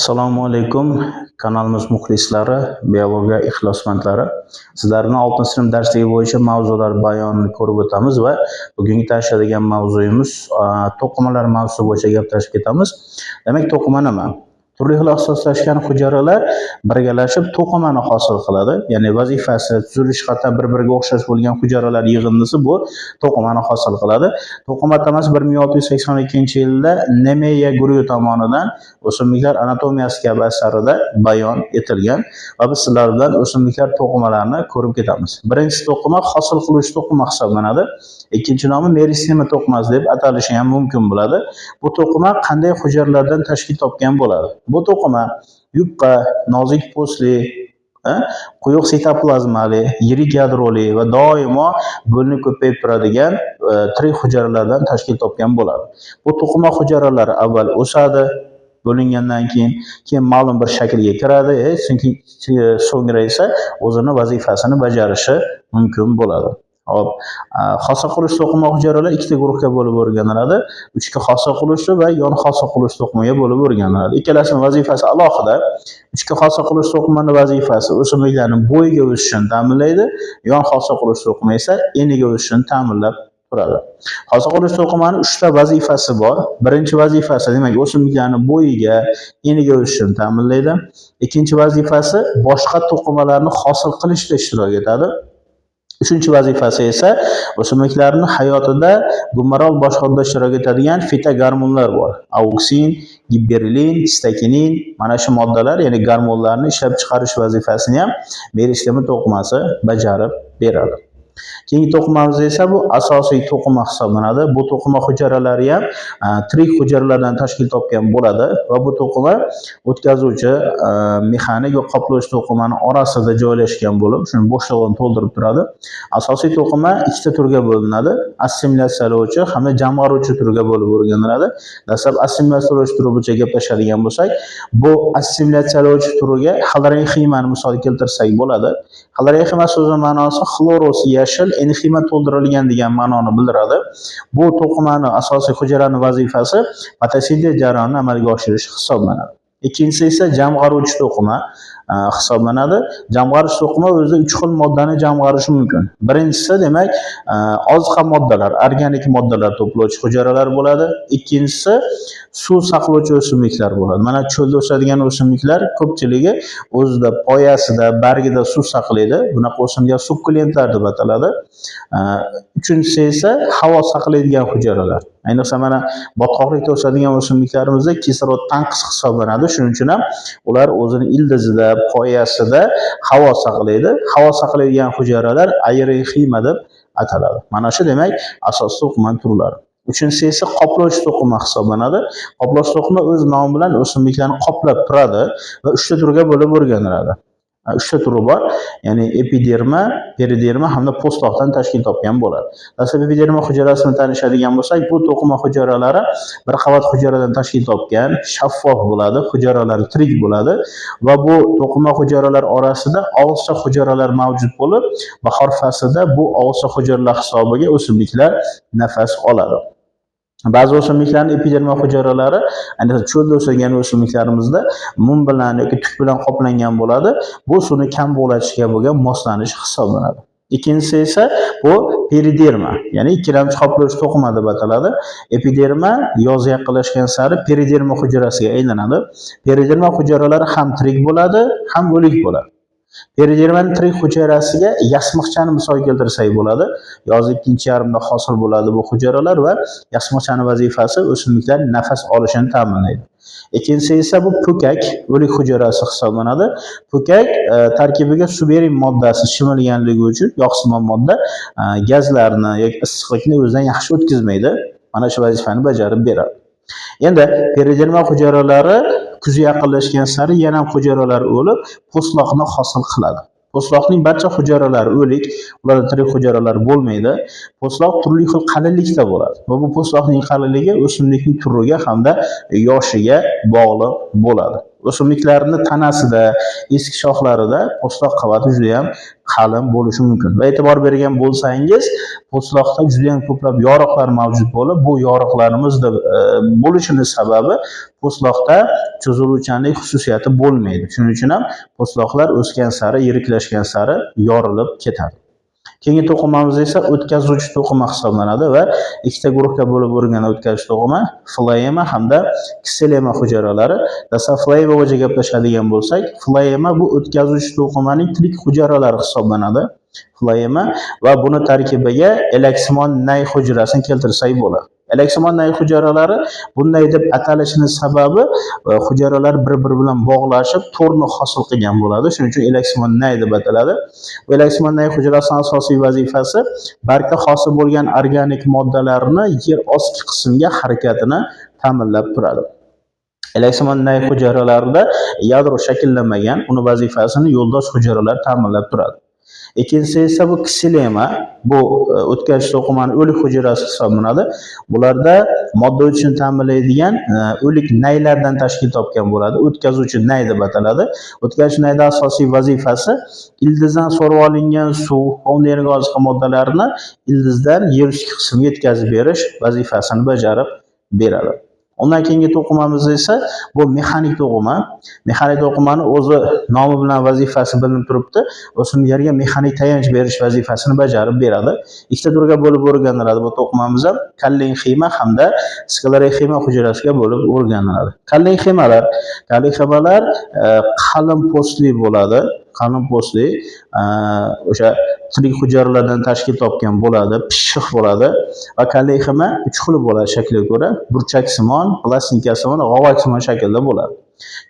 Assalomu alaykum kanalimiz muxlislari, biologiya ixlosmandlari. Sizlarni 6-sinf darsligi bo'yicha mavzular bayonini ko'rib o'tamiz va bugungi tanishadigan mavzuyimiz to'qimalar mavzusi bo'yicha gaplashib ketamiz. Demak, to'qima nima? Turli xil ixtisoslashgan hujayralar birgalashib to'qimani hosil qiladi. Ya'ni vazifasi, tuzilish jihatdan bir-biriga o'xshash bo'lgan hujayralar yig'indisi bu to'qimani hosil qiladi. To'qima atamasi 1682-yilda Nemeya Guryu tomonidan o'simliklar anatomiyasi kabi asarida bayon etilgan va biz sizlar bilan o'simliklar to'qimalarini ko'rib ketamiz. Birinchi to'qima hosil qiluvchi to'qima hisoblanadi. Ikkinchi nomi meristema to'qimasi deb atalishi ham mumkin bo'ladi. Bu to'qima qanday hujayralardan tashkil topgan bo'ladi? Bu to'qima yupqa, nozik postli, quyuq sitoplazmali, yirik yadroli va doimo bo'linib ko'payib turadigan tirik hujayralardan tashkil topgan bo'ladi. Bu to'qima hujayralari avval o'sadi, bo'lingandan keyin ma'lum bir shaklga kiradi, so'ngra esa o'zini vazifasini bajarishi mumkin bo'ladi. Hop, hosil qiluvchi to'qima hujayralar ikkita guruhga bo'lib o'rganiladi. Ichki hosil qiluvchi va yon hosil qiluvchi to'qimaga bo'lib o'rganiladi. Ikkalasining vazifasi alohida. Ichki hosil qiluvchi to'qimaning vazifasi o'simliklarning bo'yiga o'sishini ta'minlaydi, yon hosil qiluvchi to'qima esa eniga o'sishini ta'minlab turadi. Hosil qiluvchi to'qimaning 3 ta vazifasi bor. Birinchi vazifasi demak o'simliklarning bo'yiga, eniga o'sishini ta'minlaydi. Ikkinchi vazifasi boshqa to'qimalarni hosil qilishda ishtirok etadi. Uchinchi vazifasi esa o'simliklarning hayotida gumarol boshqaruvda ishtirok etadigan fitogormonlar bor. Auksin, gibberellin, stakinin, mana shu moddalar, ya'ni gormonlarni ishlab chiqarish vazifasini ham meristema to'qimasi bajarib beradi. Keyingi to'qimamiz esa bu asosiy to'qima hisoblanadi. Bu to'qima hujayralari ham tirik hujayralardan tashkil topgan bo'ladi va bu to'qima o'tkazuvchi mexanik va qoplovchi to'qimani orasida joylashgan bo'lib, shuni bo'shlig'ini to'ldirib turadi. Asosiy to'qima ikkita turga bo'linadi: assimilyatsiyalovchi hamda jamg'aruvchi turga bo'lib o'rganiladi. Dastlab assimilyatsiyalovchi turi bo'yicha gaplashadigan bo'lsak, bu assimilyatsiyalovchi turiga xloroximani misol keltirsak bo'ladi. Xloroxima so'zining ma'nosi xloros yashil, enxima to'ldirilgan degan ma'noni bildiradi. Bu to'qimaning asosiy hujayraning vazifasi fotosintez jarayonini amalga oshirish hisoblanadi. Ikkinchisi esa jamg'aruvchi to'qima hisoblanadi. Jamg'aruvchi to'qima o'zida 3 xil moddani jamg'arishi mumkin. Birinchisi demak oziqa moddalar, organik moddalar to'plovchi hujayralar bo'ladi. Ikkinchisi suv saqlovchi o'simliklar bo'ladi. Mana cho'lda o'sadigan o'simliklar ko'pchiligi o'zida poyasida, bargida suv saqlaydi. Bunaqa o'simliklar sukkulentlar deb ataladi. Uchinchisi esa havo saqlaydigan hujayralar. Ayniqsa mana botqoqlikda o'sadigan o'simliklarimizda kislorod tanqis hisoblanadi. Shuning uchun ham ular o'zini ildizida, poyasida havo saqlaydi. Havo saqlaydigan hujayralar aerenxima deb ataladi. Mana shu demak asosiy to'qima turlari. Uchinchisi esa qoplovchi to'qima hisoblanadi. Qoplovchi to'qima o'z nomi bilan o'simliklarni qoplab turadi va 3 ta turga bo'lib o'rganiladi. 3 ta turi bor. Ya'ni epiderma, periderma hamda postloqdan tashkil topgan bo'ladi. Dastlab epiderma hujayrasini tanishadigan bo'lsak, bu to'qima hujayralari bir qavat hujayradan tashkil topgan, shaffof bo'ladi, hujayralar tirik bo'ladi va bu to'qima hujayralar orasida og'izcha hujayralar mavjud bo'lib, bahor faslida bu og'izcha hujayralar hisobiga o'simliklar nafas oladi. Ba'zi o'simliklarning epiderma hujayralari, ayniqsa cho'lda o'sadigan o'simliklarimizda mum bilan yoki tuk bilan qoplangan bo'ladi. Bu suvni kam bug'latishga bo'lgan moslanish hisoblanadi. Ikkinchisi esa bu periderma, ya'ni ikkilamchi qoplovchi to'qima deb ataladi. Epiderma yoz yaqinlashgan sari periderma hujayrasiga aylanadi. Periderma hujayralari ham tirik bo'ladi, ham o'lik bo'ladi. Peridermaning tirik hujayrasiga yasmiqchani misol keltirsak bo'ladi. Yoz ikkinchi yarmida hosil bo'ladi bu hujayralar va yasmiqchaning vazifasi o'simliklar nafas olishini ta'minlaydi. Ikkinchisi esa bu po'kak, o'lik hujayrasi hisoblanadi. Po'kak tarkibiga suberin moddasi shimilganligi uchun yoqsimon modda gazlarni yoki issiqlikni o'zidan yaxshi o'tkazmaydi. Mana shu vazifani bajarib beradi. Endi periderma hujayralari kuz yaqinlashgan sari yana hujayralar o'lib, postloqni hosil qiladi. Postloqning barcha hujayralari o'lik, ularda tirik hujayralar bo'lmaydi. Postloq turli xil qalinlikda bo'ladi va bu postloqning qalinligi o'simlikning turiga hamda yoshiga bog'liq bo'ladi. O'simliklarning tanasida, eski shoxlarida po'stloq qavati juda ham qalin bo'lishi mumkin. Va e'tibor bergan bo'lsangiz, po'stloqda juda ham ko'plab yoriqlar mavjud bo'lib, bu yoriqlarimizda bo'lishining sababi po'stloqda cho'ziluvchanlik xususiyati bo'lmaydi. Shuning uchun ham po'stloqlar o'sgan sari, yiriklashgan sari yorilib ketadi. Keyingi to'qimamiz esa o'tkazuvchi to'qima hisoblanadi va ikkita guruhga bo'lib bo'lgan o'tkazuvchi to'qima floema hamda ksilema hujayralari. Dastlab floema bo'yicha gaplashadigan bo'lsak, floema bu o'tkazuvchi to'qimaning tirik hujayralari hisoblanadi. Floema va buni tarkibiga elaksimon nay hujayrasini keltirsak bo'ladi. Elaksimon nay hujayralari bunday deb atalishining sababi hujayralar bir-biri bilan bog'lashib to'rni hosil qilgan bo'ladi. Shuning uchun elaksimon nay deb ataladi. Bu elaksimon nay hujayrasining asosiy vazifasi bargda hosil bo'lgan organik moddalarni yer osti qismga harakatini ta'minlab turadi. Elaksimon nay hujayralarida yadro shakllanmagan, uni vazifasini yo'ldosh hujayralar ta'minlab turadi. Ikkinchisi esa bu ksilema, bu o'tkazuvchi to'qimaning o'lik hujayrasi hisoblanadi. Bularda modda o'tishini ta'minlaydigan o'lik naylardan tashkil topgan bo'ladi. O'tkazuvchi nay deb ataladi. O'tkazuvchi nayning asosiy vazifasi ildizdan so'rib olingan suv, organik oziqa moddalarini ildizdan yer usti qismiga yetkazib berish vazifasini bajarib beradi. Undan keyingi to'qimamiz esa bu mexanik to'qima. Mexanik to'qimani o'zi nomi bilan vazifasi bilinib turibdi. O'simliklarga mexanik tayanch berish vazifasini bajarib beradi. Ikkita turga bo'lib o'rganiladi bu to'qimamiz ham kollenxima hamda sklerenxima hujayrasiga bo'lib o'rganiladi. Kollenximalar qalin postli bo'ladi. Qalin postli o'sha tirik hujayralardan tashkil topgan bo'ladi, pishiq bo'ladi va kollenxima uch xil bo'ladi shakliga ko'ra: burchaksimon, plastinkasimon, g'ovaksimon shaklda bo'ladi.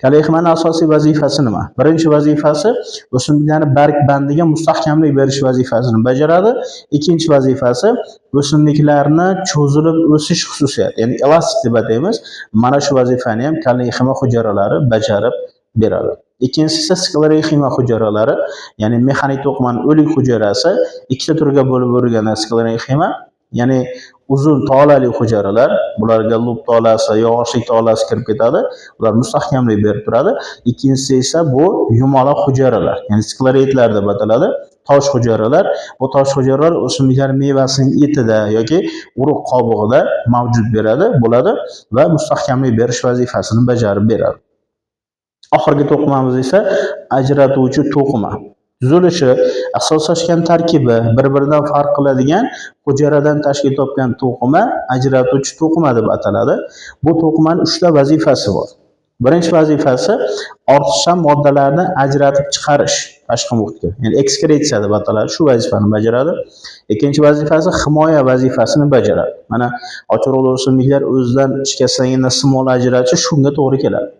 Kollenximaning asosiy vazifasi nima? Birinchi vazifasi o'simliklarning barg bandiga mustahkamlik berish vazifasini bajaradi. Ikkinchi vazifasi o'simliklarni cho'zilib o'sish xususiyati, ya'ni elastik deb ataymiz. Mana shu vazifani ham kollenxima hujayralari bajarib beradi. Ikkinchisi esa sklerenxima hujayralari, ya'ni mexanik to'qimaning o'lik hujayrasi. Ikkita turga bo'lib o'rganilgan sklerenxima, ya'ni uzun tolali hujayralar, bularga lub tolasi, yog'ochlik tolasi kirib ketadi. Ular mustahkamlik berib turadi. Ikkinchisi esa bu yumaloq hujayralar, ya'ni skleroidlar deb ataladi. Tosh hujayralar. Bu tosh hujayralar o'simliklar mevasining etida yoki urug' qobig'ida mavjud bo'ladi va mustahkamlik berish vazifasini bajarib beradi. Oxirgi to'qimamiz esa ajratuvchi to'qima. Tuzilishi, asoslashgan tarkibi bir-biridan farq qiladigan hujayradan tashkil topgan to'qima ajratuvchi to'qima deb ataladi. Bu to'qimaning 3 ta vazifasi bor. Birinchi vazifasi ortiqcha moddalarni ajratib chiqarish tashqi muhitga, ya'ni ekskretsiya deb ataladi. Shu vazifani bajaradi. Ikkinchi vazifasi himoya vazifasini bajaradi. Mana ochiroqli o'simliklar o'zidan shikastlangan simol ajratishi shunga to'g'ri keladi.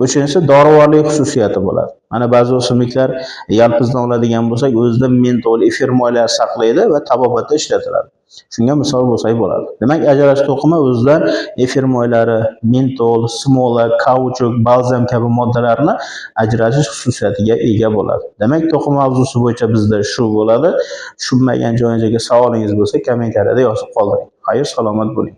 Uchinchisi dorivorlik xususiyati bo'ladi. Mana ba'zi o'simliklar yalpizdan oladigan bo'lsak, o'zida mentol, efir moyalari saqlaydi va tabobatda ishlatiladi. Shunga misol bo'lsak bo'ladi. Demak, ajratish to'qima o'zidan efir moylari, mentol, smola, kauchuk, balzam kabi moddalarni ajratish xususiyatiga ega bo'ladi. Demak, to'qima mavzusi bo'yicha bizda shu bo'ladi. Tushunmagan joyingizga savolingiz bo'lsa, kommentariyada yozib qoldiring. Xayr, salomat bo'ling.